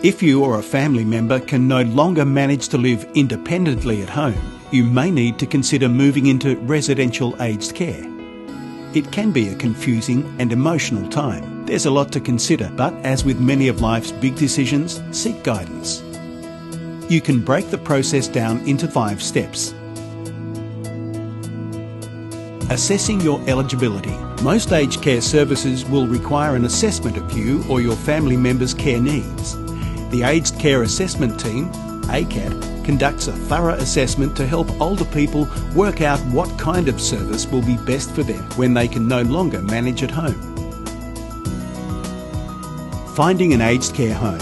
If you or a family member can no longer manage to live independently at home, you may need to consider moving into residential aged care. It can be a confusing and emotional time. There's a lot to consider, but as with many of life's big decisions, seek guidance. You can break the process down into 5 steps. Assessing your eligibility. Most aged care services will require an assessment of you or your family member's care needs. The Aged Care Assessment Team, ACAT, conducts a thorough assessment to help older people work out what kind of service will be best for them when they can no longer manage at home. Finding an aged care home.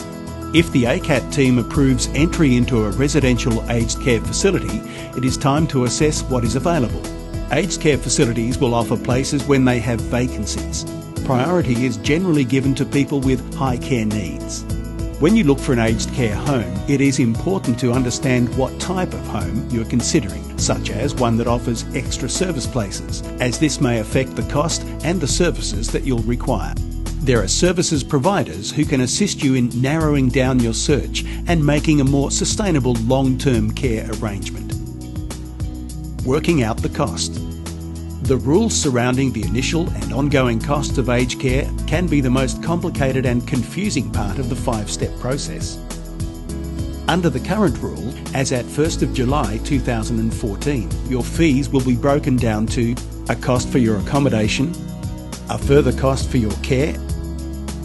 If the ACAT team approves entry into a residential aged care facility, it is time to assess what is available. Aged care facilities will offer places when they have vacancies. Priority is generally given to people with high care needs. When you look for an aged care home, it is important to understand what type of home you are considering, such as one that offers extra service places, as this may affect the cost and the services that you'll require. There are services providers who can assist you in narrowing down your search and making a more sustainable long-term care arrangement. Working out the cost. The rules surrounding the initial and ongoing costs of aged care can be the most complicated and confusing part of the 5-step process. Under the current rule, as at 1st of July 2014, your fees will be broken down to a cost for your accommodation, a further cost for your care,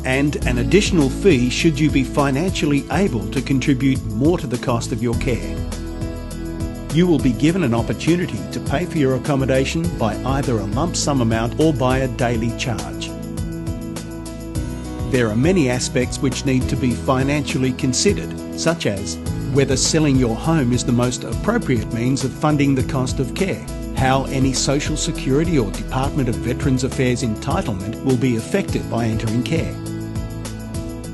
and an additional fee should you be financially able to contribute more to the cost of your care. You will be given an opportunity to pay for your accommodation by either a lump sum amount or by a daily charge. There are many aspects which need to be financially considered, such as whether selling your home is the most appropriate means of funding the cost of care, how any Social Security or Department of Veterans Affairs entitlement will be affected by entering care.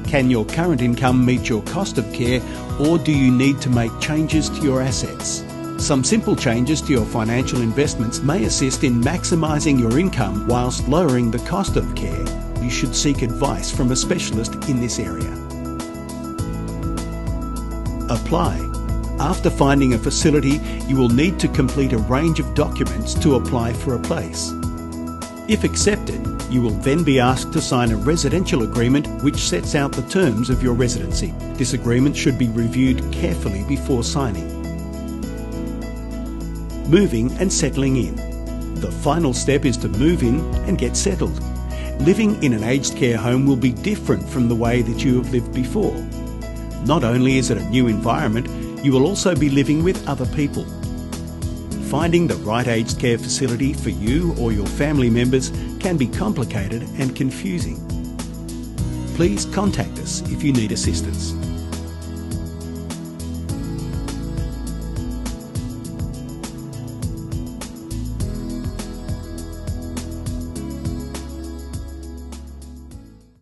Can your current income meet your cost of care, or do you need to make changes to your assets? Some simple changes to your financial investments may assist in maximising your income whilst lowering the cost of care. You should seek advice from a specialist in this area. Apply. After finding a facility, you will need to complete a range of documents to apply for a place. If accepted, you will then be asked to sign a residential agreement which sets out the terms of your residency. This agreement should be reviewed carefully before signing. Moving and settling in. The final step is to move in and get settled. Living in an aged care home will be different from the way that you have lived before. Not only is it a new environment, you will also be living with other people. Finding the right aged care facility for you or your family members can be complicated and confusing. Please contact us if you need assistance.